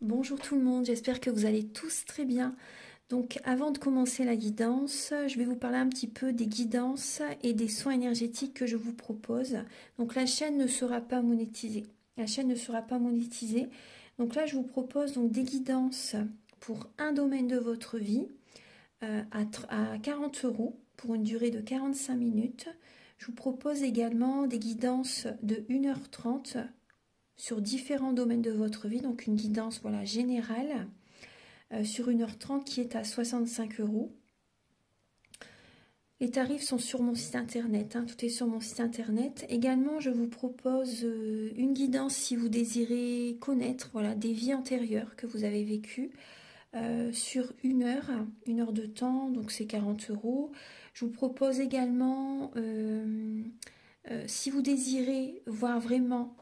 Bonjour tout le monde, j'espère que vous allez tous très bien. Donc avant de commencer la guidance, je vais vous parler un petit peu des guidances et des soins énergétiques que je vous propose. Donc la chaîne ne sera pas monétisée. La chaîne ne sera pas monétisée. Donc là je vous propose donc des guidances pour un domaine de votre vie à 40 € pour une durée de 45 minutes. Je vous propose également des guidances de 1h30 sur différents domaines de votre vie, donc une guidance voilà, générale sur 1h30 qui est à 65 €. Les tarifs sont sur mon site internet, tout est sur mon site internet. Également, je vous propose une guidance si vous désirez connaître voilà, des vies antérieures que vous avez vécues sur une heure de temps, donc c'est 40 €. Je vous propose également, si vous désirez voir vraiment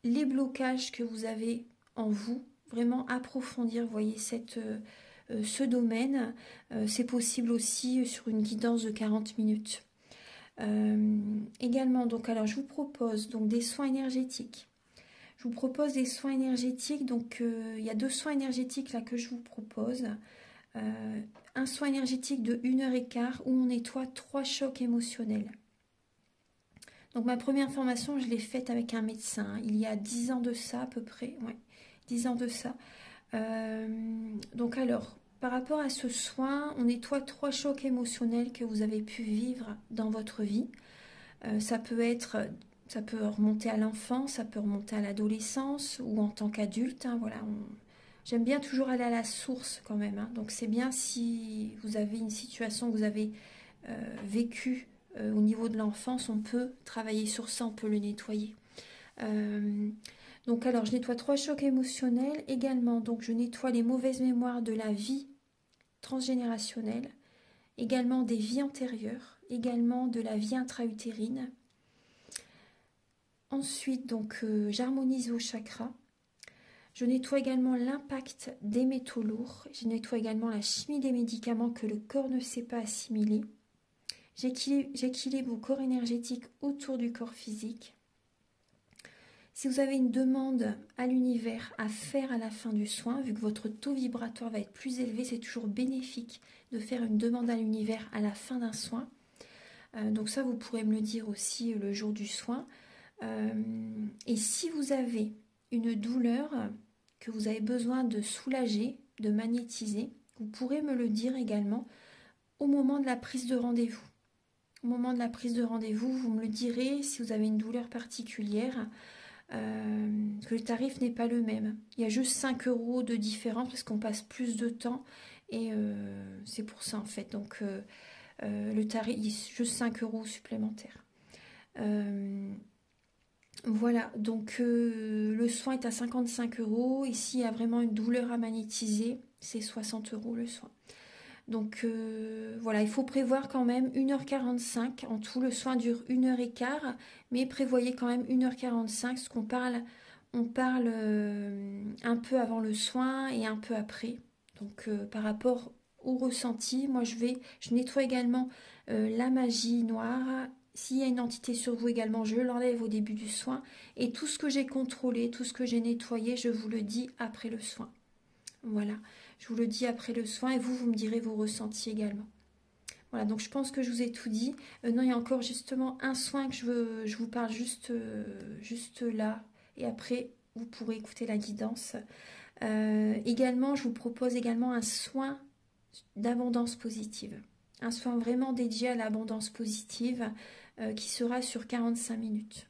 les blocages que vous avez en vous, vraiment approfondir, voyez, ce domaine, c'est possible aussi sur une guidance de 40 minutes. Également, donc, alors je vous propose donc des soins énergétiques. Je vous propose des soins énergétiques, donc il y a 2 soins énergétiques là que je vous propose. Un soin énergétique de 1h15 où on nettoie 3 chocs émotionnels. Donc ma première formation, je l'ai faite avec un médecin, il y a 10 ans de ça à peu près, ouais, 10 ans de ça. Donc alors, par rapport à ce soin, on nettoie 3 chocs émotionnels que vous avez pu vivre dans votre vie. Ça peut remonter à l'enfance, ça peut remonter à l'adolescence ou en tant qu'adulte. Voilà, j'aime bien toujours aller à la source quand même. Donc c'est bien si vous avez une situation que vous avez vécue au niveau de l'enfance, on peut travailler sur ça, on peut le nettoyer. Donc alors je nettoie 3 chocs émotionnels également, donc je nettoie les mauvaises mémoires de la vie transgénérationnelle, également des vies antérieures, également de la vie intra-utérine. Ensuite donc j'harmonise vos chakras. Je nettoie également l'impact des métaux lourds, je nettoie également la chimie des médicaments que le corps ne sait pas assimiler. J'équilibre vos corps énergétiques autour du corps physique. Si vous avez une demande à l'univers à faire à la fin du soin, vu que votre taux vibratoire va être plus élevé, c'est toujours bénéfique de faire une demande à l'univers à la fin d'un soin. Donc ça, vous pourrez me le dire aussi le jour du soin. Et si vous avez une douleur que vous avez besoin de soulager, de magnétiser, vous pourrez me le dire également au moment de la prise de rendez-vous. Au moment de la prise de rendez-vous, vous me le direz si vous avez une douleur particulière. Que le tarif n'est pas le même. Il y a juste 5 € de différence parce qu'on passe plus de temps et c'est pour ça en fait. Donc le tarif, il y a juste 5 € supplémentaires. Voilà, donc le soin est à 55 €. Ici, il y a vraiment une douleur à magnétiser, c'est 60 € le soin. Donc voilà, il faut prévoir quand même 1h45. En tout, le soin dure 1h15, mais prévoyez quand même 1h45, parce qu'on parle, on parle un peu avant le soin et un peu après. Donc par rapport au ressenti, moi je nettoie également la magie noire. S'il y a une entité sur vous également, je l'enlève au début du soin. Et tout ce que j'ai contrôlé, tout ce que j'ai nettoyé, je vous le dis après le soin. Voilà, je vous le dis après le soin et vous me direz vos ressentis également. Voilà, donc je pense que je vous ai tout dit. Non, il y a encore justement un soin que je vous parle juste là. Et après, vous pourrez écouter la guidance. Également, je vous propose également un soin d'abondance positive. Un soin vraiment dédié à l'abondance positive qui sera sur 45 minutes.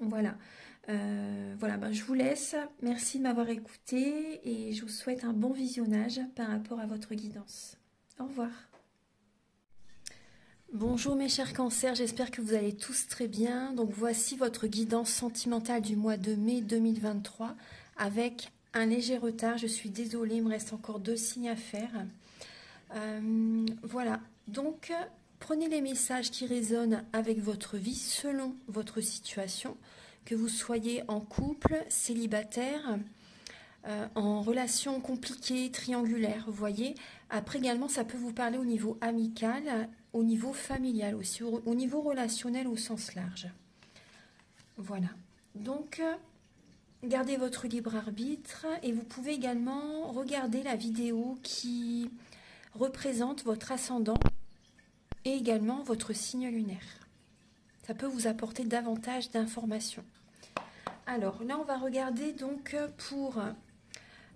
Voilà. Voilà, je vous laisse. Merci de m'avoir écouté et je vous souhaite un bon visionnage par rapport à votre guidance. Au revoir. Bonjour mes chers cancers, j'espère que vous allez tous très bien. Donc voici votre guidance sentimentale du mois de mai 2023 avec un léger retard. Je suis désolée, il me reste encore 2 signes à faire. Voilà, donc prenez les messages qui résonnent avec votre vie selon votre situation. Que vous soyez en couple, célibataire, en relation compliquée, triangulaire, vous voyez. Après également, ça peut vous parler au niveau amical, au niveau familial aussi, au niveau relationnel au sens large. Voilà. Donc, gardez votre libre arbitre et vous pouvez également regarder la vidéo qui représente votre ascendant et également votre signe lunaire. Ça peut vous apporter davantage d'informations. Alors là, on va regarder donc pour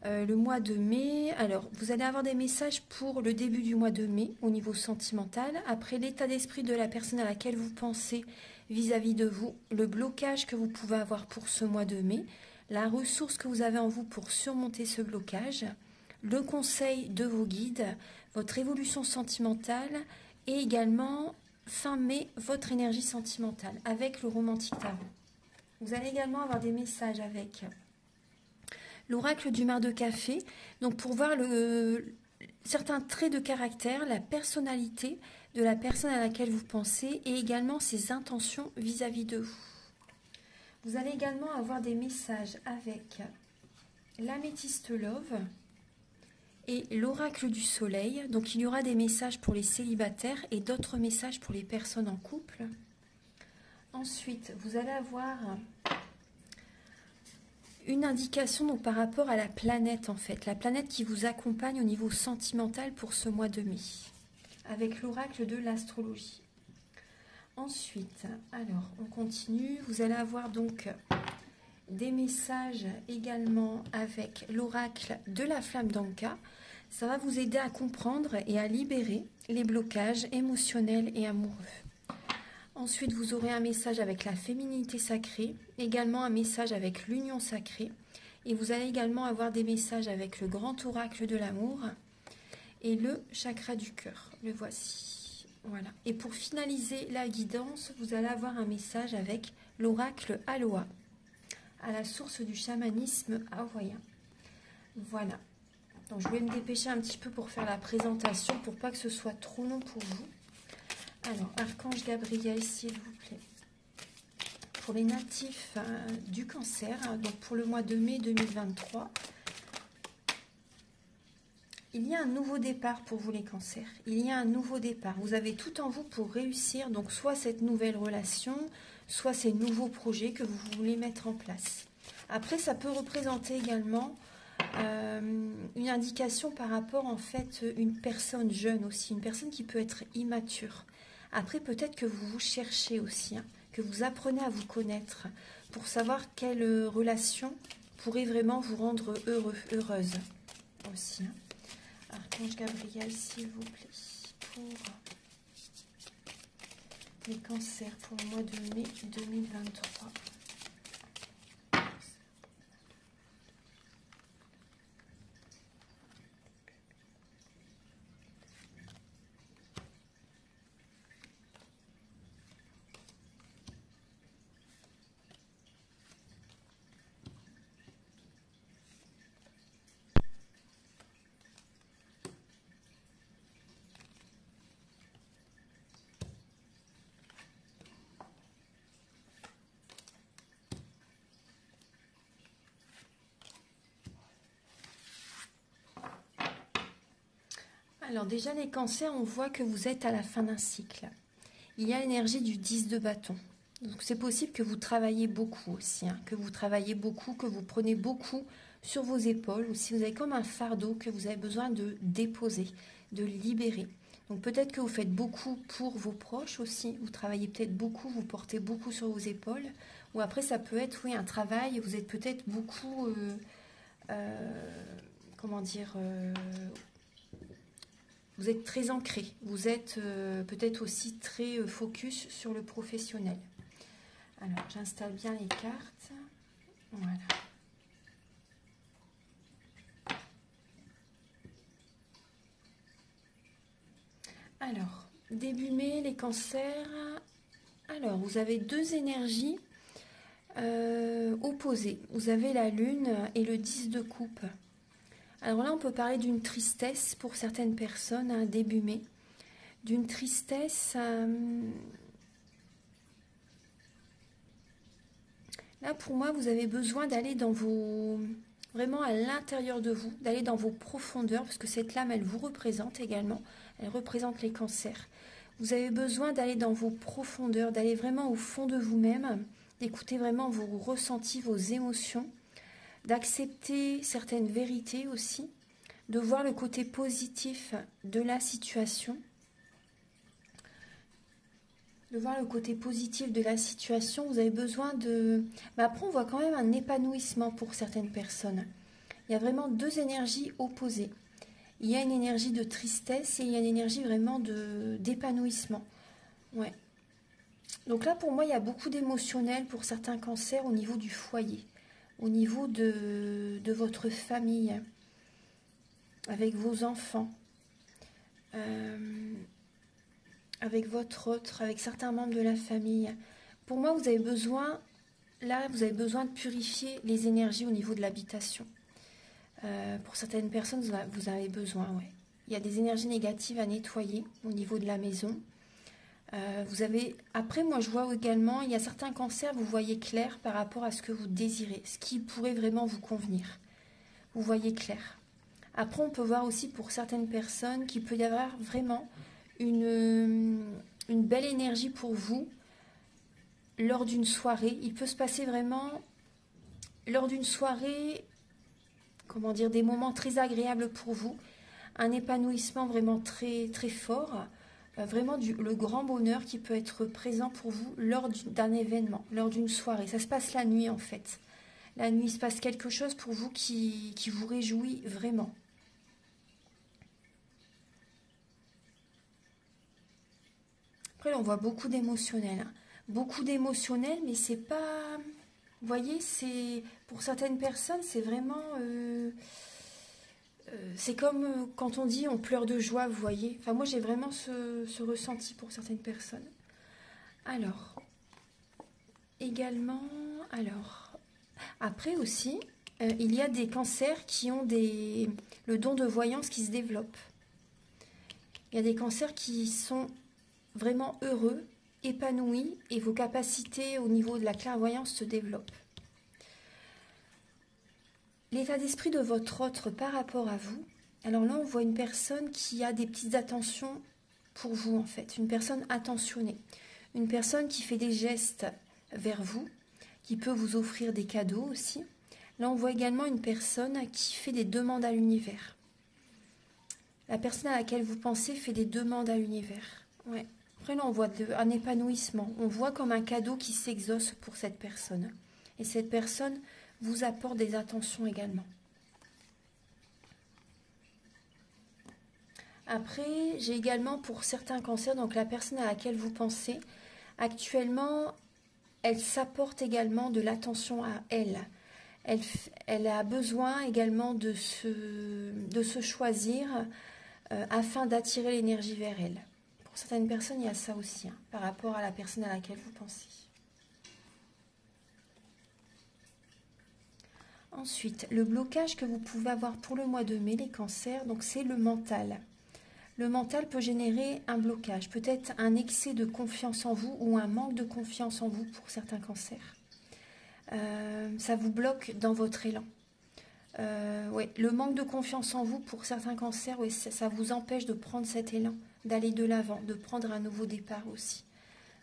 le mois de mai. Alors, vous allez avoir des messages pour le début du mois de mai au niveau sentimental. Après, l'état d'esprit de la personne à laquelle vous pensez vis-à-vis de vous, le blocage que vous pouvez avoir pour ce mois de mai, la ressource que vous avez en vous pour surmonter ce blocage, le conseil de vos guides, votre évolution sentimentale et également, fin mai, votre énergie sentimentale avec le romantique tarot. Vous allez également avoir des messages avec l'oracle du mar de café, donc pour voir certains traits de caractère, la personnalité de la personne à laquelle vous pensez et également ses intentions vis-à-vis de vous. Vous allez également avoir des messages avec l'améthyste love et l'oracle du soleil. Donc il y aura des messages pour les célibataires et d'autres messages pour les personnes en couple. Ensuite, vous allez avoir une indication donc, par rapport à la planète en fait. La planète qui vous accompagne au niveau sentimental pour ce mois de mai. Avec l'oracle de l'astrologie. Ensuite, alors on continue. Vous allez avoir donc des messages également avec l'oracle de la flamme d'Anka. Ça va vous aider à comprendre et à libérer les blocages émotionnels et amoureux. Ensuite, vous aurez un message avec la féminité sacrée, également un message avec l'union sacrée. Et vous allez également avoir des messages avec le grand oracle de l'amour et le chakra du cœur. Le voici. Voilà. Et pour finaliser la guidance, vous allez avoir un message avec l'oracle Aloha, à la source du chamanisme hawaïen. Voilà. Donc, je vais me dépêcher un petit peu pour faire la présentation, pour pas que ce soit trop long pour vous. Alors, Archange Gabriel, s'il vous plaît. Pour les natifs du cancer, donc pour le mois de mai 2023, il y a un nouveau départ pour vous les cancers. Il y a un nouveau départ. Vous avez tout en vous pour réussir, donc soit cette nouvelle relation, soit ces nouveaux projets que vous voulez mettre en place. Après, ça peut représenter également une indication par rapport en fait une personne jeune aussi, une personne qui peut être immature. Après, peut-être que vous vous cherchez aussi, hein, que vous apprenez à vous connaître pour savoir quelle relation pourrait vraiment vous rendre heureux, heureuse aussi. Hein. Archange Gabriel, s'il vous plaît, pour les cancers pour le mois de mai 2023. Alors déjà les cancers, on voit que vous êtes à la fin d'un cycle. Il y a l'énergie du 10 de bâton. Donc c'est possible que vous travaillez beaucoup aussi, hein, que vous travaillez beaucoup, que vous prenez beaucoup sur vos épaules, ou si vous avez comme un fardeau que vous avez besoin de déposer, de libérer. Donc peut-être que vous faites beaucoup pour vos proches aussi, vous travaillez peut-être beaucoup, vous portez beaucoup sur vos épaules, ou après ça peut être oui, un travail, vous êtes peut-être beaucoup, comment dire, vous êtes très ancré, vous êtes peut-être aussi très focus sur le professionnel. Alors, j'installe bien les cartes. Voilà. Alors, début mai, les cancers. Alors, vous avez deux énergies opposées. Vous avez la lune et le 10 de coupe. Alors là, on peut parler d'une tristesse pour certaines personnes, hein, début mai. D'une tristesse... Là, pour moi, vous avez besoin d'aller dans vos... Vraiment à l'intérieur de vous, d'aller dans vos profondeurs, parce que cette lame, elle vous représente également. Elle représente les cancers. Vous avez besoin d'aller dans vos profondeurs, d'aller vraiment au fond de vous-même, d'écouter vraiment vos ressentis, vos émotions, d'accepter certaines vérités aussi, de voir le côté positif de la situation. De voir le côté positif de la situation, vous avez besoin de... Mais après, on voit quand même un épanouissement pour certaines personnes. Il y a vraiment deux énergies opposées. Il y a une énergie de tristesse et il y a une énergie vraiment d'épanouissement. Ouais. Donc là, pour moi, il y a beaucoup d'émotionnel pour certains cancers au niveau du foyer, au niveau de votre famille, avec vos enfants, avec votre autre, avec certains membres de la famille. Pour moi, vous avez besoin, là, vous avez besoin de purifier les énergies au niveau de l'habitation. Pour certaines personnes, vous avez besoin, ouais. Il y a des énergies négatives à nettoyer au niveau de la maison. Vous avez... Après, moi, je vois également, il y a certains cancers, vous voyez clair par rapport à ce que vous désirez, ce qui pourrait vraiment vous convenir. Vous voyez clair. Après, on peut voir aussi pour certaines personnes qu'il peut y avoir vraiment une belle énergie pour vous lors d'une soirée. Il peut se passer vraiment, lors d'une soirée, comment dire, des moments très agréables pour vous. Un épanouissement vraiment très, très fort. Vraiment le grand bonheur qui peut être présent pour vous lors d'un événement, lors d'une soirée. Ça se passe la nuit en fait. La nuit, il se passe quelque chose pour vous qui vous réjouit vraiment. Après, on voit beaucoup d'émotionnel. Hein. Beaucoup d'émotionnel, mais c'est pas... Vous voyez, c'est pour certaines personnes, c'est vraiment... c'est comme quand on dit on pleure de joie, vous voyez. Enfin, moi, j'ai vraiment ce ressenti pour certaines personnes. Alors, également... Alors, après aussi, il y a des cancers qui ont le don de voyance qui se développe. Il y a des cancers qui sont vraiment heureux, épanouis, et vos capacités au niveau de la clairvoyance se développent. L'état d'esprit de votre autre par rapport à vous. Alors là, on voit une personne qui a des petites attentions pour vous, en fait. Une personne attentionnée. Une personne qui fait des gestes vers vous, qui peut vous offrir des cadeaux aussi. Là, on voit également une personne qui fait des demandes à l'univers. La personne à laquelle vous pensez fait des demandes à l'univers. Ouais. Après, là, on voit un épanouissement. On voit comme un cadeau qui s'exauce pour cette personne. Et cette personne vous apporte des attentions également. Après, j'ai également pour certains cancers, donc la personne à laquelle vous pensez, actuellement, elle s'apporte également de l'attention à elle. Elle a besoin également de se choisir afin d'attirer l'énergie vers elle. Pour certaines personnes, il y a ça aussi, hein, par rapport à la personne à laquelle vous pensez. Ensuite, le blocage que vous pouvez avoir pour le mois de mai, les cancers, donc c'est le mental. Le mental peut générer un blocage, peut-être un excès de confiance en vous ou un manque de confiance en vous pour certains cancers. Ça vous bloque dans votre élan. Ouais, le manque de confiance en vous pour certains cancers, ouais, ça vous empêche de prendre cet élan, d'aller de l'avant, de prendre un nouveau départ aussi.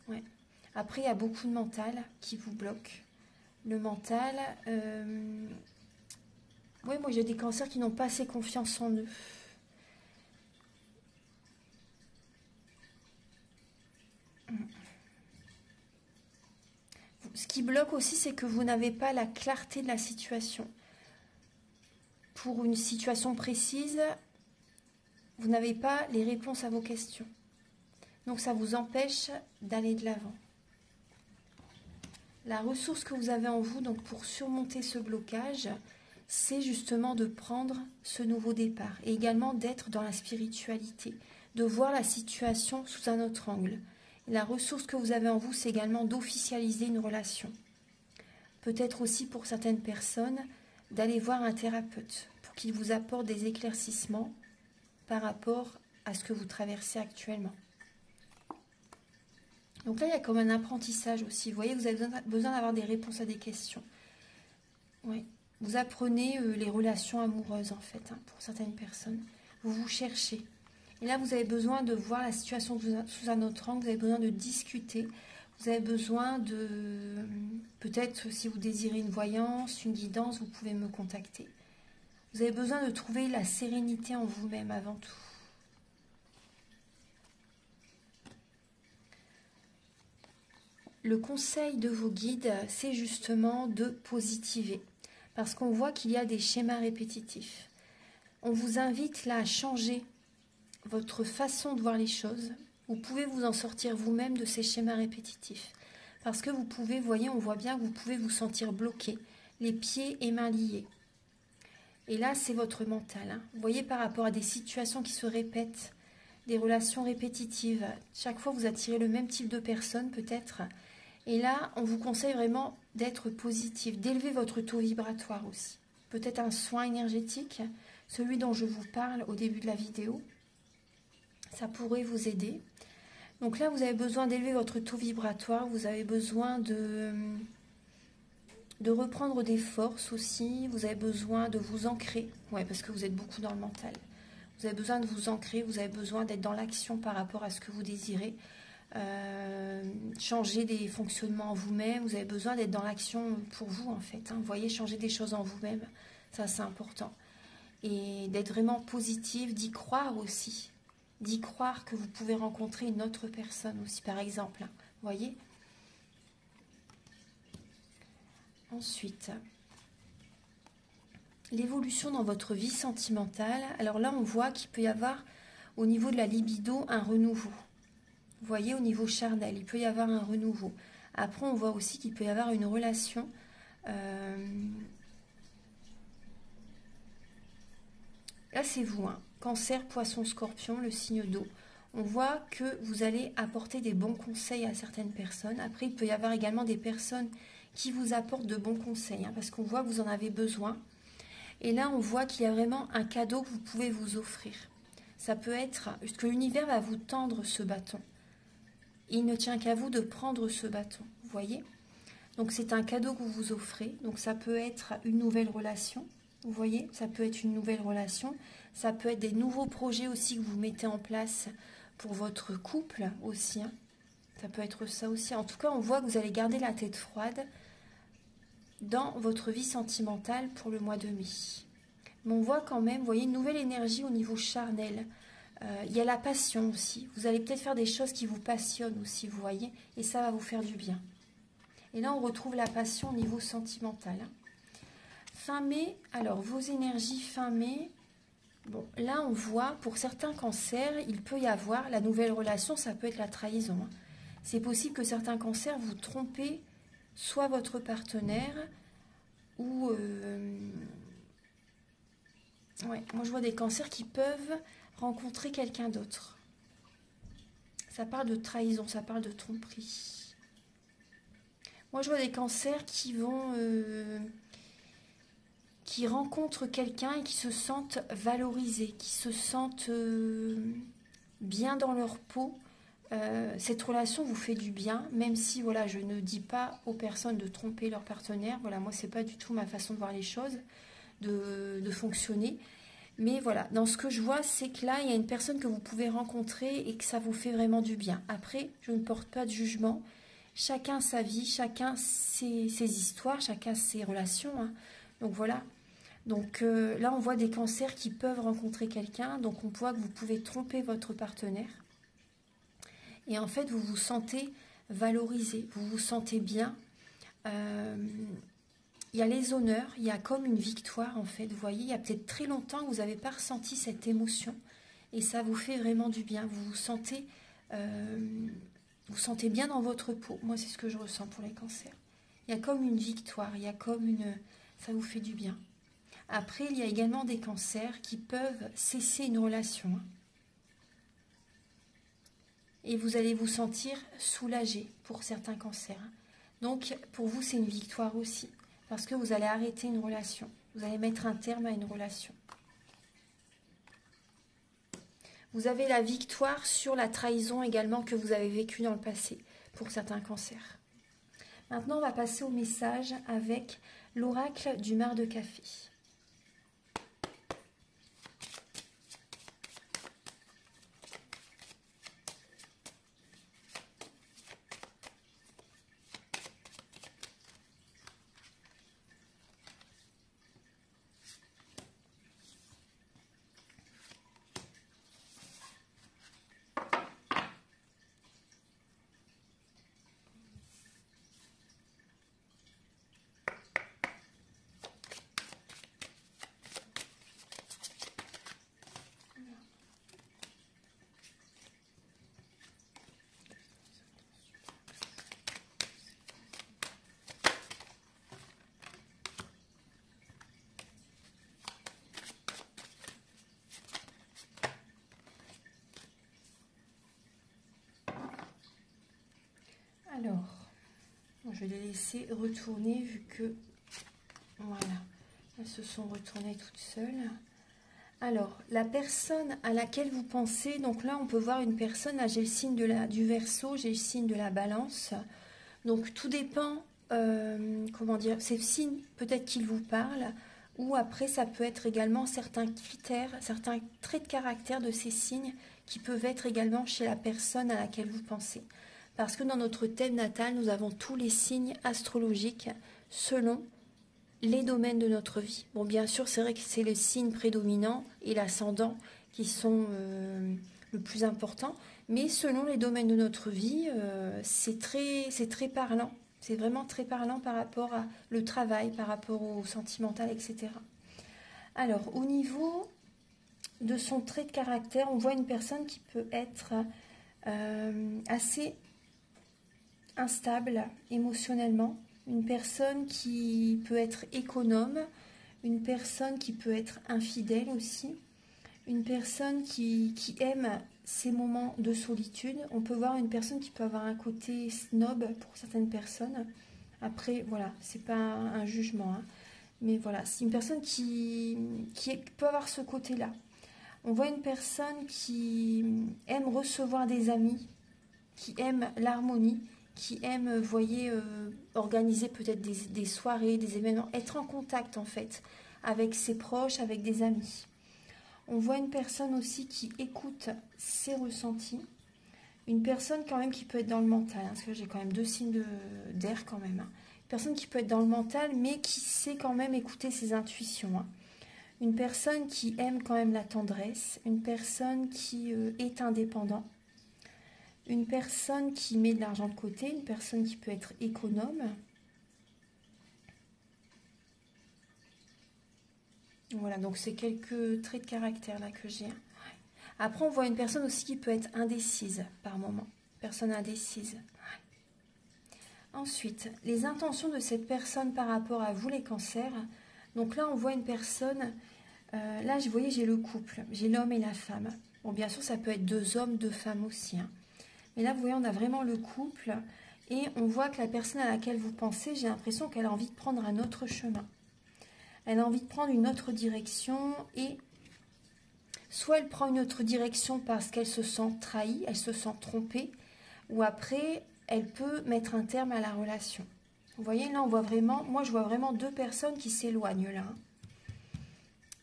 Ouais. Après, il y a beaucoup de mental qui vous bloque. Le mental, ouais, moi j'ai des cancers qui n'ont pas assez confiance en eux. Ce qui bloque aussi, c'est que vous n'avez pas la clarté de la situation. Pour une situation précise, vous n'avez pas les réponses à vos questions. Donc ça vous empêche d'aller de l'avant. La ressource que vous avez en vous, donc pour surmonter ce blocage, c'est justement de prendre ce nouveau départ et également d'être dans la spiritualité, de voir la situation sous un autre angle. Et la ressource que vous avez en vous, c'est également d'officialiser une relation. Peut-être aussi pour certaines personnes, d'aller voir un thérapeute pour qu'il vous apporte des éclaircissements par rapport à ce que vous traversez actuellement. Donc là, il y a comme un apprentissage aussi. Vous voyez, vous avez besoin d'avoir des réponses à des questions. Oui. Vous apprenez les relations amoureuses, en fait, hein, pour certaines personnes. Vous vous cherchez. Et là, vous avez besoin de voir la situation sous un autre angle. Vous avez besoin de discuter Vous avez besoin de... Peut-être si vous désirez une voyance, une guidance, vous pouvez me contacter. Vous avez besoin de trouver la sérénité en vous-même avant tout. Le conseil de vos guides, c'est justement de positiver. Parce qu'on voit qu'il y a des schémas répétitifs. On vous invite là à changer votre façon de voir les choses. Vous pouvez vous en sortir vous-même de ces schémas répétitifs. Parce que vous pouvez, voyez, on voit bien que vous pouvez vous sentir bloqué, les pieds et mains liés. Et là, c'est votre mental. Hein. Vous voyez, par rapport à des situations qui se répètent, des relations répétitives, chaque fois vous attirez le même type de personne peut-être. Et là, on vous conseille vraiment d'être positif, d'élever votre taux vibratoire aussi. Peut-être un soin énergétique, celui dont je vous parle au début de la vidéo. Ça pourrait vous aider. Donc là, vous avez besoin d'élever votre taux vibratoire, vous avez besoin de reprendre des forces aussi, vous avez besoin de vous ancrer, ouais, parce que vous êtes beaucoup dans le mental. Vous avez besoin de vous ancrer, vous avez besoin d'être dans l'action par rapport à ce que vous désirez. Changer des fonctionnements en vous-même, vous avez besoin d'être dans l'action pour vous en fait. Hein. Vous voyez, changer des choses en vous-même, ça c'est important. Et d'être vraiment positif, d'y croire aussi. D'y croire que vous pouvez rencontrer une autre personne aussi, par exemple. Hein. Vous voyez ? Ensuite, l'évolution dans votre vie sentimentale. Alors là, on voit qu'il peut y avoir, au niveau de la libido, un renouveau. Vous voyez, au niveau charnel, il peut y avoir un renouveau. Après, on voit aussi qu'il peut y avoir une relation. Là, c'est vous, hein. Cancer, poisson, scorpion, le signe d'eau. On voit que vous allez apporter des bons conseils à certaines personnes. Après, il peut y avoir également des personnes qui vous apportent de bons conseils, hein, parce qu'on voit que vous en avez besoin. Et là, on voit qu'il y a vraiment un cadeau que vous pouvez vous offrir. Ça peut être que l'univers va vous tendre ce bâton. Il ne tient qu'à vous de prendre ce bâton, vous voyez? Donc c'est un cadeau que vous vous offrez. Donc ça peut être une nouvelle relation, vous voyez? Ça peut être une nouvelle relation. Ça peut être des nouveaux projets aussi que vous mettez en place pour votre couple aussi. Hein. Ça peut être ça aussi. En tout cas, on voit que vous allez garder la tête froide dans votre vie sentimentale pour le mois de mai. Mais on voit quand même, vous voyez, une nouvelle énergie au niveau charnel. Il y a la passion aussi. Vous allez peut-être faire des choses qui vous passionnent aussi, vous voyez, et ça va vous faire du bien. Et là, on retrouve la passion au niveau sentimental. Hein. Fin mai, alors vos énergies fin mai, bon, là on voit, pour certains cancers, il peut y avoir, la nouvelle relation, ça peut être la trahison. Hein. C'est possible que certains cancers vous trompez soit votre partenaire, ou... ouais, moi je vois des cancers qui peuvent rencontrer quelqu'un d'autre. Ça parle de trahison, ça parle de tromperie. Moi je vois des cancers qui vont... qui rencontrent quelqu'un et qui se sentent valorisés, qui se sentent bien dans leur peau. Cette relation vous fait du bien, même si voilà, je ne dis pas aux personnes de tromper leur partenaire. Voilà, moi, c'est pas du tout ma façon de voir les choses, de fonctionner. Mais voilà, dans ce que je vois, c'est que là, il y a une personne que vous pouvez rencontrer et que ça vous fait vraiment du bien. Après, je ne porte pas de jugement. Chacun sa vie, chacun ses histoires, chacun ses relations. Hein. Donc voilà. Donc là, on voit des cancers qui peuvent rencontrer quelqu'un. Donc on voit que vous pouvez tromper votre partenaire. Et en fait, vous vous sentez valorisé, vous vous sentez bien. Il y a les honneurs, il y a comme une victoire en fait. Vous voyez, il y a peut-être très longtemps que vous n'avez pas ressenti cette émotion. Et ça vous fait vraiment du bien. Vous vous sentez bien dans votre peau. Moi, c'est ce que je ressens pour les cancers. Il y a comme une victoire, il y a comme une... ça vous fait du bien. Après, il y a également des cancers qui peuvent cesser une relation. Et vous allez vous sentir soulagé pour certains cancers. Donc, pour vous, c'est une victoire aussi. Parce que vous allez arrêter une relation. Vous allez mettre un terme à une relation. Vous avez la victoire sur la trahison également que vous avez vécue dans le passé pour certains cancers. Maintenant, on va passer au message avec l'oracle du mar de café. Alors, je vais les laisser retourner vu que, voilà, elles se sont retournées toutes seules. Alors, la personne à laquelle vous pensez, donc là, on peut voir une personne, là, j'ai le signe du Verseau, j'ai le signe de la Balance. Donc, tout dépend, comment dire, ces signes, peut-être qu'ils vous parlent, ou après, ça peut être également certains critères, certains traits de caractère de ces signes qui peuvent être également chez la personne à laquelle vous pensez. Parce que dans notre thème natal, nous avons tous les signes astrologiques selon les domaines de notre vie. Bon, bien sûr, c'est vrai que c'est le signe prédominant et l'ascendant qui sont le plus important, mais selon les domaines de notre vie, c'est très parlant. C'est vraiment très parlant par rapport à le travail, par rapport au sentimental, etc. Alors, au niveau de son trait de caractère, on voit une personne qui peut être assez instable émotionnellement, une personne qui peut être économe, une personne qui peut être infidèle aussi, une personne qui aime ces moments de solitude. On peut voir une personne qui peut avoir un côté snob pour certaines personnes. Après, voilà, c'est pas un jugement, hein. Mais voilà, c'est une personne qui peut avoir ce côté-là. On voit une personne qui aime recevoir des amis, qui aime l'harmonie, qui aime, vous voyez, organiser peut-être des soirées, des événements, être en contact en fait avec ses proches, avec des amis. On voit une personne aussi qui écoute ses ressentis, une personne quand même qui peut être dans le mental, hein, parce que j'ai quand même deux signes d'air quand même. Hein. Une personne qui peut être dans le mental, mais qui sait quand même écouter ses intuitions. Hein. Une personne qui aime quand même la tendresse, une personne qui est indépendant, une personne qui met de l'argent de côté, une personne qui peut être économe. Voilà, donc c'est quelques traits de caractère là que j'ai. Après, on voit une personne aussi qui peut être indécise par moment. Personne indécise. Ensuite, les intentions de cette personne par rapport à vous, les cancers. Donc là, on voit une personne... là, vous voyez, j'ai le couple. J'ai l'homme et la femme. Bon, bien sûr, ça peut être deux hommes, deux femmes aussi. Hein. Mais là, vous voyez, on a vraiment le couple. Et on voit que la personne à laquelle vous pensez, j'ai l'impression qu'elle a envie de prendre un autre chemin. Elle a envie de prendre une autre direction et soit elle prend une autre direction parce qu'elle se sent trahie, elle se sent trompée, ou après, elle peut mettre un terme à la relation. Vous voyez, là, on voit vraiment, moi, je vois vraiment deux personnes qui s'éloignent, là.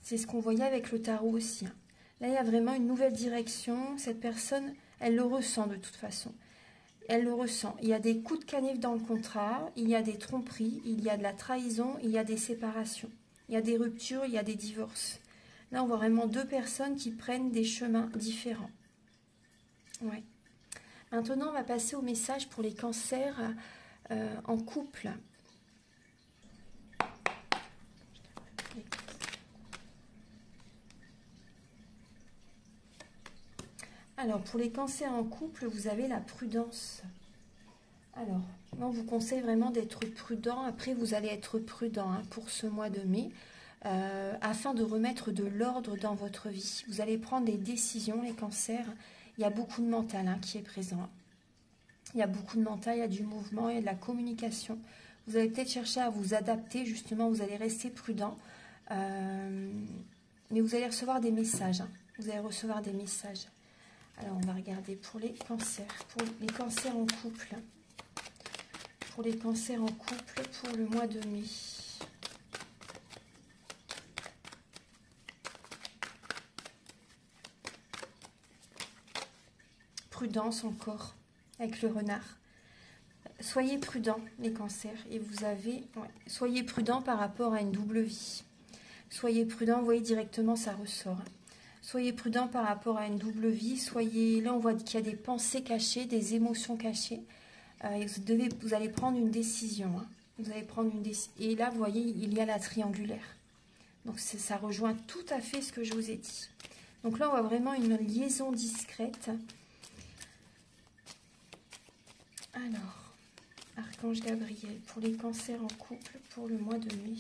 C'est ce qu'on voyait avec le tarot aussi. Là, il y a vraiment une nouvelle direction. Cette personne, elle le ressent de toute façon. Elle le ressent. Il y a des coups de canif dans le contrat, il y a des tromperies, il y a de la trahison, il y a des séparations. Il y a des ruptures, il y a des divorces. Là, on voit vraiment deux personnes qui prennent des chemins différents. Ouais. Maintenant, on va passer au message pour les cancers en couple. Alors, pour les cancers en couple, vous avez la prudence. Alors, on vous conseille vraiment d'être prudent. Après, vous allez être prudent hein, pour ce mois de mai. Afin de remettre de l'ordre dans votre vie. Vous allez prendre des décisions, les cancers. Il y a beaucoup de mental hein, qui est présent. Il y a beaucoup de mental, il y a du mouvement, il y a de la communication. Vous allez peut-être chercher à vous adapter, justement, vous allez rester prudent. Mais vous allez recevoir des messages. Hein. Vous allez recevoir des messages. Alors, on va regarder pour les cancers. Pour les cancers en couple. Pour les cancers en couple pour le mois de mai. Prudence encore, avec le renard. Soyez prudents, les cancers, et vous avez... Ouais, soyez prudents par rapport à une double vie. Soyez prudents, vous voyez directement, ça ressort. Soyez prudents par rapport à une double vie. Soyez... Là, on voit qu'il y a des pensées cachées, des émotions cachées. Et vous allez prendre une décision. Hein. Vous allez prendre une décision. Et là, vous voyez, il y a la triangulaire. Donc, ça rejoint tout à fait ce que je vous ai dit. Donc là, on voit vraiment une liaison discrète. Alors, Archange Gabriel, pour les cancers en couple pour le mois de mai.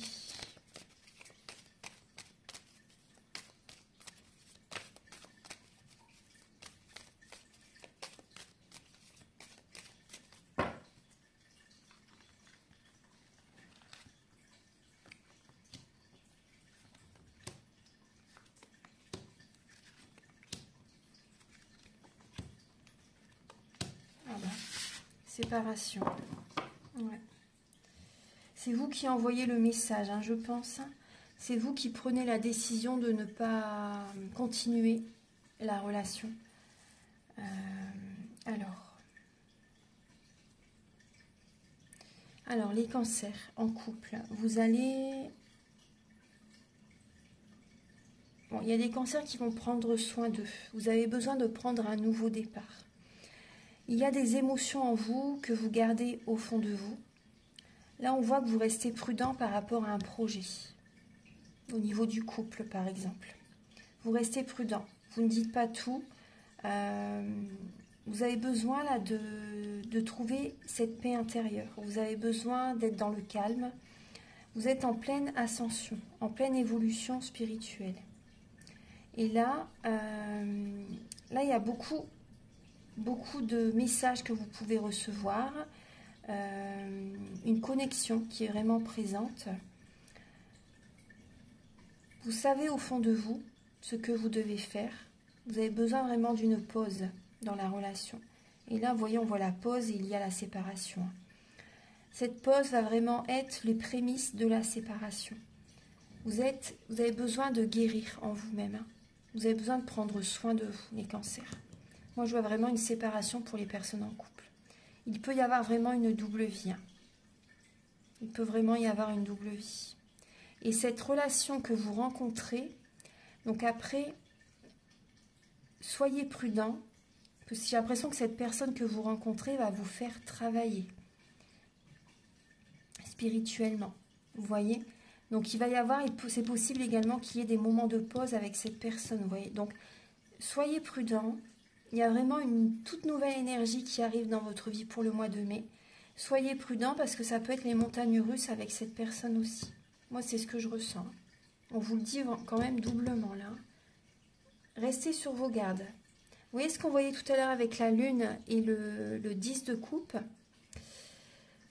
séparation. Ouais. C'est vous qui envoyez le message, hein, je pense. C'est vous qui prenez la décision de ne pas continuer la relation. Alors, les cancers en couple, vous allez... Bon, il y a des cancers qui vont prendre soin d'eux. Vous avez besoin de prendre un nouveau départ. Il y a des émotions en vous que vous gardez au fond de vous. Là, on voit que vous restez prudent par rapport à un projet. Au niveau du couple, par exemple. Vous restez prudent. Vous ne dites pas tout. Vous avez besoin là de trouver cette paix intérieure. Vous avez besoin d'être dans le calme. Vous êtes en pleine ascension, en pleine évolution spirituelle. Et là, il y a beaucoup de messages que vous pouvez recevoir. Une connexion qui est vraiment présente. Vous savez au fond de vous ce que vous devez faire. Vous avez besoin vraiment d'une pause dans la relation. Et là, vous voyez, on voit la pause et il y a la séparation. Cette pause va vraiment être les prémices de la séparation. Vous avez besoin de guérir en vous-même. Vous avez besoin de prendre soin de vous, les cancers. Moi, je vois vraiment une séparation pour les personnes en couple. Il peut y avoir vraiment une double vie. Il peut vraiment y avoir une double vie. Et cette relation que vous rencontrez, donc après, soyez prudent, parce que j'ai l'impression que cette personne que vous rencontrez va vous faire travailler spirituellement. Vous voyez? Donc il va y avoir, c'est possible également qu'il y ait des moments de pause avec cette personne. Vous voyez? Donc soyez prudent. Il y a vraiment une toute nouvelle énergie qui arrive dans votre vie pour le mois de mai. Soyez prudent parce que ça peut être les montagnes russes avec cette personne aussi. Moi, c'est ce que je ressens. On vous le dit quand même doublement là. Restez sur vos gardes. Vous voyez ce qu'on voyait tout à l'heure avec la lune et le 10 de coupe?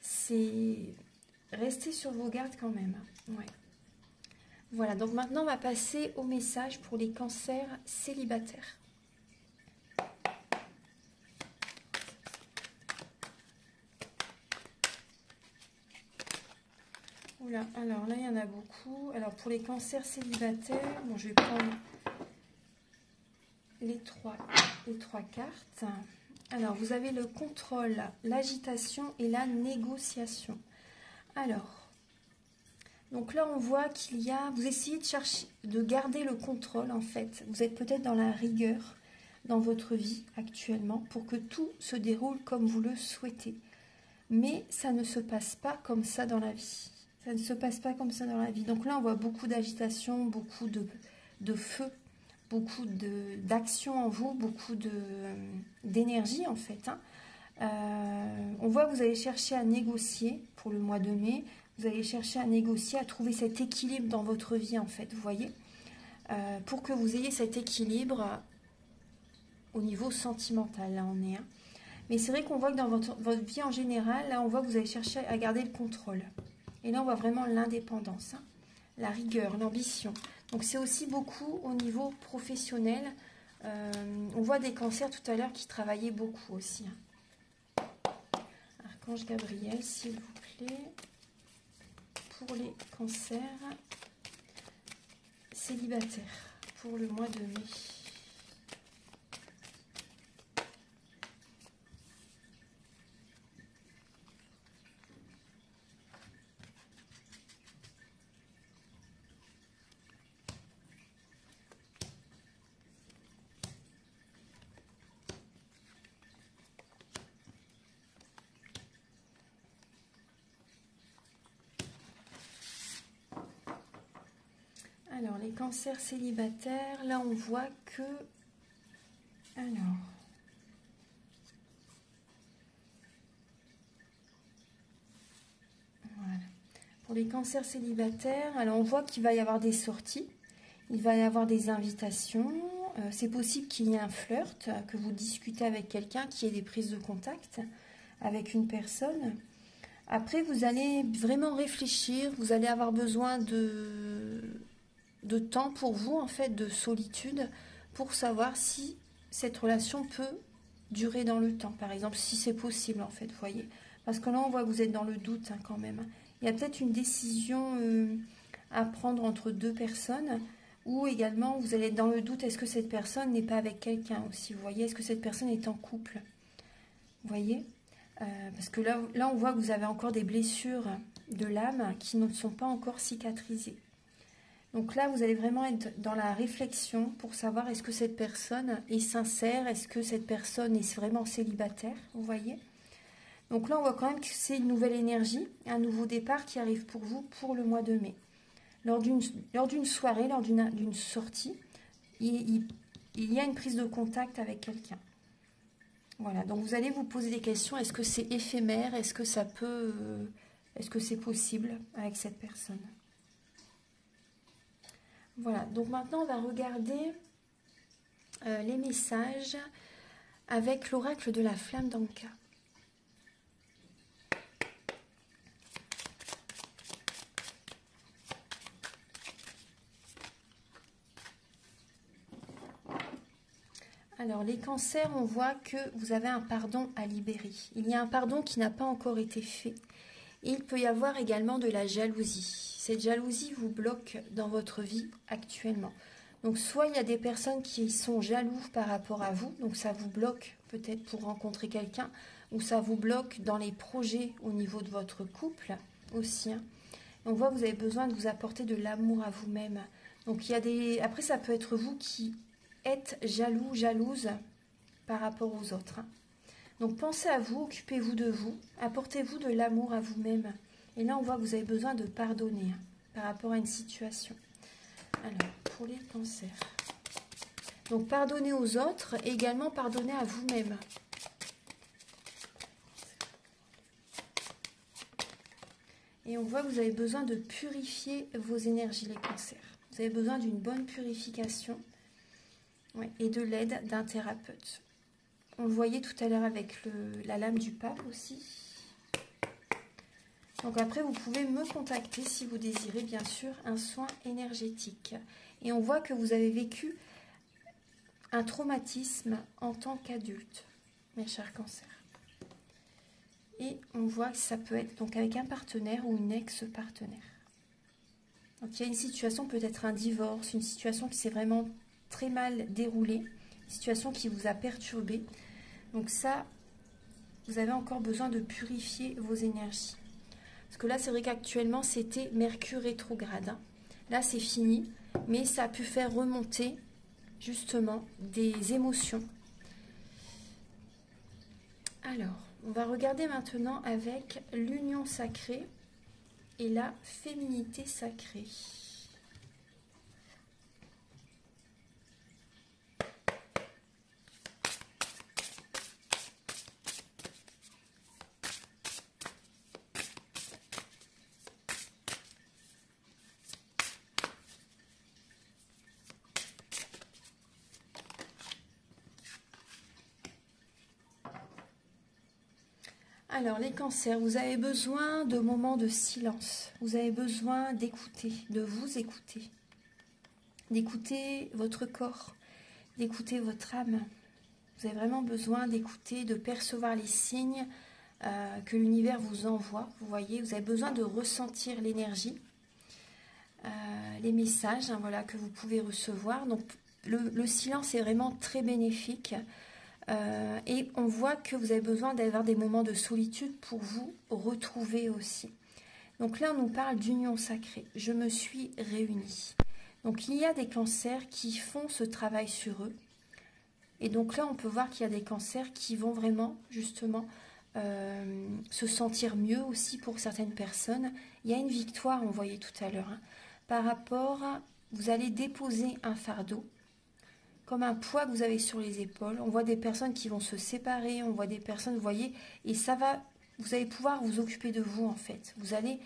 C'est rester sur vos gardes quand même. Ouais. Voilà, donc maintenant on va passer au message pour les cancers célibataires. Oula, alors là il y en a beaucoup. Alors pour les cancers célibataires, bon, je vais prendre les trois cartes. Alors vous avez le contrôle, l'agitation et la négociation. Alors, donc là on voit qu'il y a, vous essayez de chercher, de garder le contrôle en fait. Vous êtes peut-être dans la rigueur dans votre vie actuellement pour que tout se déroule comme vous le souhaitez. Mais ça ne se passe pas comme ça dans la vie. Ça ne se passe pas comme ça dans la vie. Donc là on voit beaucoup d'agitation, beaucoup de feu, beaucoup d'action en vous, beaucoup d'énergie en fait. On voit que vous allez chercher à négocier pour le mois de mai. Vous allez chercher à négocier, à trouver cet équilibre dans votre vie en fait, vous voyez. Pour que vous ayez cet équilibre au niveau sentimental, là on est. Mais c'est vrai qu'on voit que dans votre vie en général, là on voit que vous allez chercher à garder le contrôle. Et là on voit vraiment l'indépendance, la rigueur, l'ambition. Donc c'est aussi beaucoup au niveau professionnel. On voit des cancers tout à l'heure qui travaillaient beaucoup aussi. Archange Gabriel, s'il vous plaît, pour les cancers célibataires pour le mois de mai. Alors, les cancers célibataires, là, on voit que... Alors... Voilà. Pour les cancers célibataires, alors on voit qu'il va y avoir des sorties, il va y avoir des invitations. C'est possible qu'il y ait un flirt, que vous discutez avec quelqu'un, qu'il y ait des prises de contact avec une personne. Après, vous allez vraiment réfléchir, vous allez avoir besoin de temps pour vous, en fait, de solitude, pour savoir si cette relation peut durer dans le temps, par exemple, si c'est possible en fait, vous voyez. Parce que là, on voit que vous êtes dans le doute hein, quand même. Il y a peut-être une décision à prendre entre deux personnes, ou également, vous allez être dans le doute, est-ce que cette personne n'est pas avec quelqu'un aussi, vous voyez, est-ce que cette personne est en couple, vous voyez. Parce que là, on voit que vous avez encore des blessures de l'âme qui ne sont pas encore cicatrisées. Donc là, vous allez vraiment être dans la réflexion pour savoir est-ce que cette personne est sincère, est-ce que cette personne est vraiment célibataire, vous voyez. Donc là, on voit quand même que c'est une nouvelle énergie, un nouveau départ qui arrive pour vous pour le mois de mai. Lors d'une soirée, lors d'une sortie, il y a une prise de contact avec quelqu'un. Voilà, donc vous allez vous poser des questions. Est-ce que c'est éphémère? Est-ce que ça peut... est-ce que c'est possible avec cette personne? Voilà, donc maintenant on va regarder les messages avec l'oracle de la flamme d'Anka. Alors les cancers, on voit que vous avez un pardon à libérer. Il y a un pardon qui n'a pas encore été fait. Et il peut y avoir également de la jalousie. Cette jalousie vous bloque dans votre vie actuellement. Donc soit il y a des personnes qui sont jaloux par rapport à vous, donc ça vous bloque peut-être pour rencontrer quelqu'un, ou ça vous bloque dans les projets au niveau de votre couple aussi. Hein. On voit que vous avez besoin de vous apporter de l'amour à vous-même. Donc il y a des... Après ça peut être vous qui êtes jaloux, jalouse par rapport aux autres. Hein. Donc pensez à vous, occupez-vous de vous, apportez-vous de l'amour à vous-même. Et là on voit que vous avez besoin de pardonner hein, par rapport à une situation. Alors, pour les cancers. Donc pardonnez aux autres et également pardonnez à vous-même. Et on voit que vous avez besoin de purifier vos énergies, les cancers. Vous avez besoin d'une bonne purification et de l'aide d'un thérapeute. On le voyait tout à l'heure avec la lame du pape aussi. Donc après, vous pouvez me contacter si vous désirez, bien sûr, un soin énergétique. Et on voit que vous avez vécu un traumatisme en tant qu'adulte, mes chers cancers. Et on voit que ça peut être donc avec un partenaire ou une ex-partenaire. Donc il y a une situation, peut-être un divorce, une situation qui s'est vraiment très mal déroulée, une situation qui vous a perturbé. Donc ça, vous avez encore besoin de purifier vos énergies. Parce que là, c'est vrai qu'actuellement, c'était Mercure rétrograde. Hein. Là, c'est fini, mais ça a pu faire remonter justement des émotions. Alors, on va regarder maintenant avec l'union sacrée et la féminité sacrée. Alors, les cancers, vous avez besoin de moments de silence. Vous avez besoin d'écouter, de vous écouter. D'écouter votre corps, d'écouter votre âme. Vous avez vraiment besoin d'écouter, de percevoir les signes que l'univers vous envoie. Vous voyez, vous avez besoin de ressentir l'énergie, les messages voilà, que vous pouvez recevoir. Donc, le silence est vraiment très bénéfique. Et on voit que vous avez besoin d'avoir des moments de solitude pour vous retrouver aussi. Donc là, on nous parle d'union sacrée. Je me suis réunie. Donc il y a des cancers qui font ce travail sur eux. Et donc là, on peut voir qu'il y a des cancers qui vont vraiment, justement, se sentir mieux aussi pour certaines personnes. Il y a une victoire, on voyait tout à l'heure, hein, par rapport à... Vous allez déposer un fardeau, comme un poids que vous avez sur les épaules. On voit des personnes qui vont se séparer, on voit des personnes, vous voyez, et ça va, vous allez pouvoir vous occuper de vous en fait. Vous allez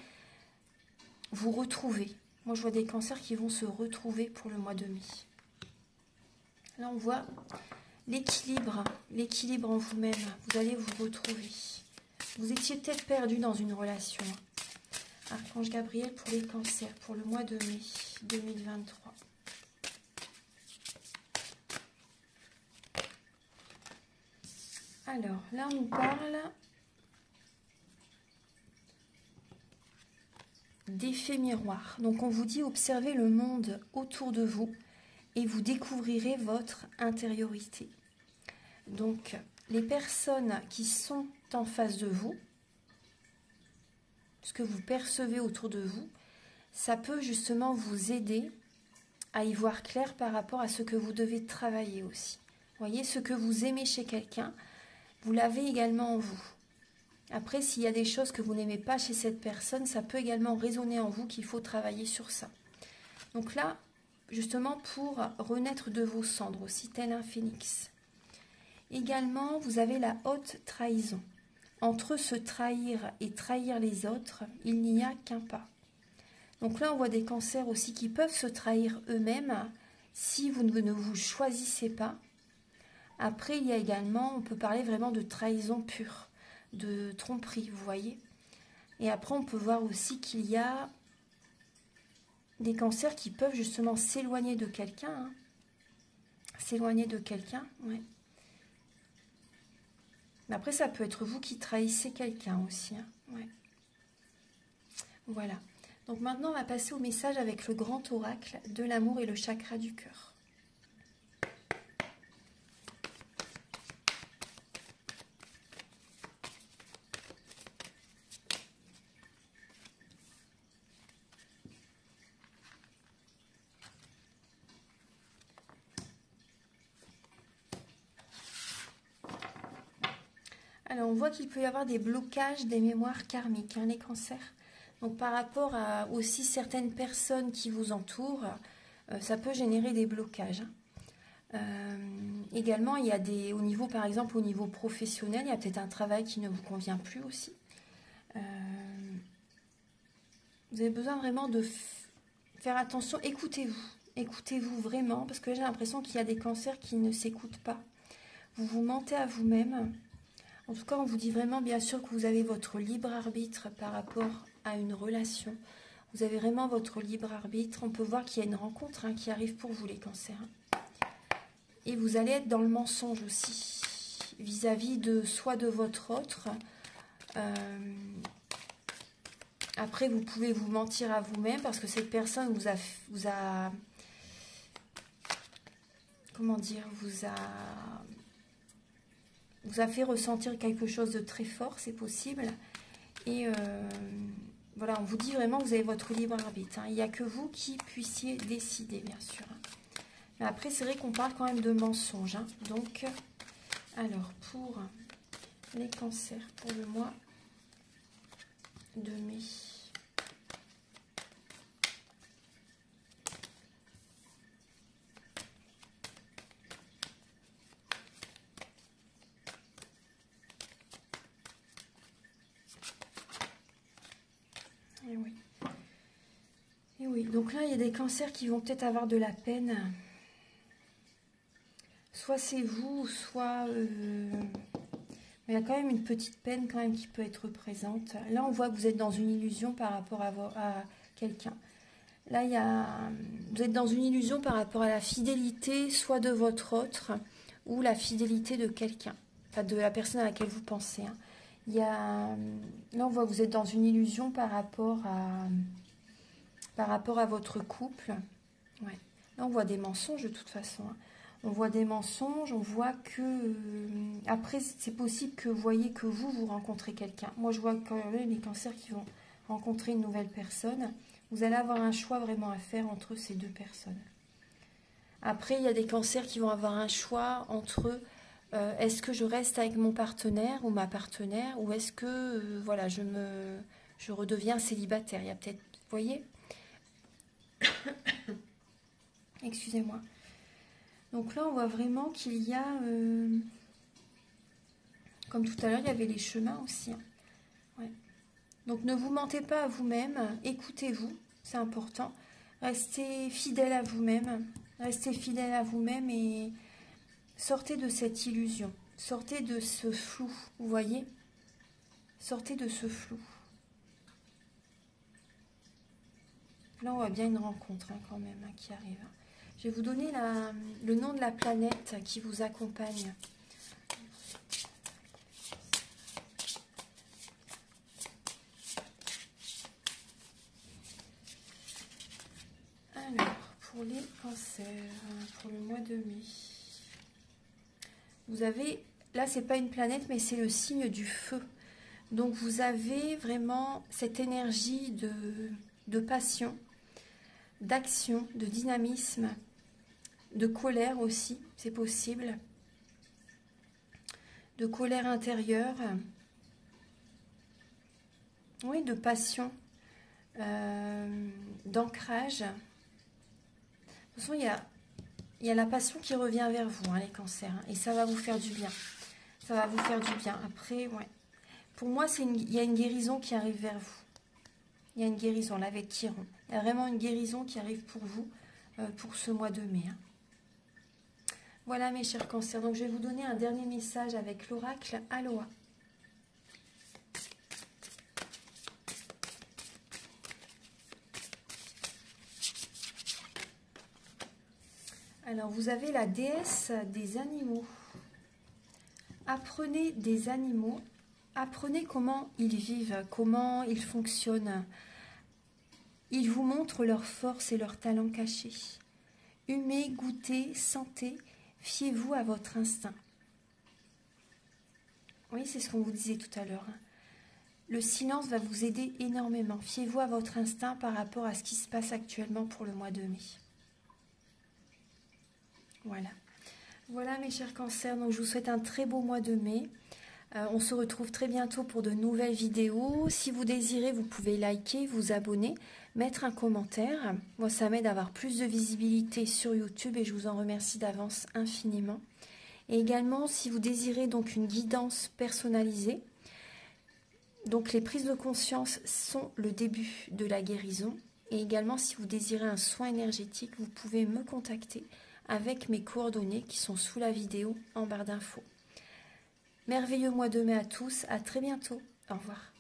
vous retrouver. Moi, je vois des cancers qui vont se retrouver pour le mois de mai. Là, on voit l'équilibre en vous-même. Vous allez vous retrouver. Vous étiez peut-être perdu dans une relation. Archange Gabriel pour les cancers, pour le mois de mai 2023. Alors, là, on nous parle d'effet miroir. Donc, on vous dit observez le monde autour de vous et vous découvrirez votre intériorité. Donc, les personnes qui sont en face de vous, ce que vous percevez autour de vous, ça peut justement vous aider à y voir clair par rapport à ce que vous devez travailler aussi. Vous voyez, ce que vous aimez chez quelqu'un, vous l'avez également en vous. Après, s'il y a des choses que vous n'aimez pas chez cette personne, ça peut également résonner en vous qu'il faut travailler sur ça. Donc là, justement pour renaître de vos cendres aussi, tel un phénix. Également, vous avez la haute trahison. Entre se trahir et trahir les autres, il n'y a qu'un pas. Donc là, on voit des cancers aussi qui peuvent se trahir eux-mêmes si vous ne vous choisissez pas. Après, il y a également, on peut parler vraiment de trahison pure, de tromperie, vous voyez. Et après, on peut voir aussi qu'il y a des cancers qui peuvent justement s'éloigner de quelqu'un. Hein. S'éloigner de quelqu'un, oui. Mais après, ça peut être vous qui trahissez quelqu'un aussi. Hein. Ouais. Voilà. Donc maintenant, on va passer au message avec le grand oracle de l'amour et le chakra du cœur. Alors, on voit qu'il peut y avoir des blocages des mémoires karmiques, hein, les cancers. Donc, par rapport à aussi certaines personnes qui vous entourent, ça peut générer des blocages. Également, il y a des, au niveau, par exemple, au niveau professionnel, il y a peut-être un travail qui ne vous convient plus aussi. Vous avez besoin vraiment de faire attention. Écoutez-vous. Écoutez-vous vraiment, parce que j'ai l'impression qu'il y a des cancers qui ne s'écoutent pas. Vous vous mentez à vous-même. En tout cas, on vous dit vraiment, bien sûr, que vous avez votre libre arbitre par rapport à une relation. Vous avez vraiment votre libre arbitre. On peut voir qu'il y a une rencontre hein, qui arrive pour vous, les cancers. Et vous allez être dans le mensonge aussi, vis-à-vis de soit de votre autre. Après, vous pouvez vous mentir à vous-même parce que cette personne vous a comment dire, vous a fait ressentir quelque chose de très fort, c'est possible. Et voilà, on vous dit vraiment que vous avez votre libre arbitre. Hein. Il n'y a que vous qui puissiez décider, bien sûr. Mais après, c'est vrai qu'on parle quand même de mensonges. Hein. Donc, alors, pour les cancers, pour le mois de mai. Et oui. Et oui, donc là, il y a des cancers qui vont peut-être avoir de la peine. Soit c'est vous, soit... il y a quand même une petite peine quand même qui peut être présente. Là, on voit que vous êtes dans une illusion par rapport à quelqu'un. Là, vous êtes dans une illusion par rapport à la fidélité, soit de votre autre, ou la fidélité de quelqu'un. Enfin, de la personne à laquelle vous pensez. Hein. Là, on voit que vous êtes dans une illusion par rapport à votre couple. Ouais. Là, on voit des mensonges de toute façon. Hein. On voit des mensonges, on voit que... après, c'est possible que vous voyez que vous rencontrez quelqu'un. Moi, je vois quand même les cancers qui vont rencontrer une nouvelle personne. Vous allez avoir un choix vraiment à faire entre ces deux personnes. Après, il y a des cancers qui vont avoir un choix entre... est-ce que je reste avec mon partenaire ou ma partenaire, ou est-ce que voilà, je redeviens célibataire. Il y a peut-être... Vous voyez? Excusez-moi. Donc là, on voit vraiment qu'il y a, comme tout à l'heure, il y avait les chemins aussi. Hein. Ouais. Donc ne vous mentez pas à vous-même, écoutez-vous, c'est important. Restez fidèle à vous-même, et sortez de cette illusion, sortez de ce flou, vous voyez? Sortez de ce flou. Là, on voit bien une rencontre hein, quand même hein, qui arrive. Je vais vous donner le nom de la planète qui vous accompagne. Cancer, pour le mois de mai. Vous avez, là c'est pas une planète, mais c'est le signe du feu. Donc vous avez vraiment cette énergie de passion, d'action, de dynamisme, de colère aussi, c'est possible. De colère intérieure. Oui, de passion, d'ancrage. De toute façon, il y a la passion qui revient vers vous, hein, les cancers. Hein, et ça va vous faire du bien. Ça va vous faire du bien. Après, ouais. Pour moi, il y a une guérison qui arrive vers vous. Il y a une guérison, là, avec Chiron. Il y a vraiment une guérison qui arrive pour vous, pour ce mois de mai. Hein. Voilà, mes chers cancers. Donc, je vais vous donner un dernier message avec l'oracle Aloha. Alors, vous avez la déesse des animaux. Apprenez des animaux. Apprenez comment ils vivent, comment ils fonctionnent. Ils vous montrent leurs forces et leurs talents cachés. Humez, goûtez, sentez, fiez-vous à votre instinct. Oui, c'est ce qu'on vous disait tout à l'heure. Le silence va vous aider énormément. Fiez-vous à votre instinct par rapport à ce qui se passe actuellement pour le mois de mai. Voilà. Voilà, mes chers cancers. Donc, je vous souhaite un très beau mois de mai. On se retrouve très bientôt pour de nouvelles vidéos. Si vous désirez, vous pouvez liker, vous abonner, mettre un commentaire. Moi, ça m'aide à avoir plus de visibilité sur YouTube et je vous en remercie d'avance infiniment. Et également, si vous désirez donc une guidance personnalisée, donc les prises de conscience sont le début de la guérison. Et également, si vous désirez un soin énergétique, vous pouvez me contacter avec mes coordonnées qui sont sous la vidéo en barre d'infos. Merveilleux mois de mai à tous, à très bientôt, au revoir.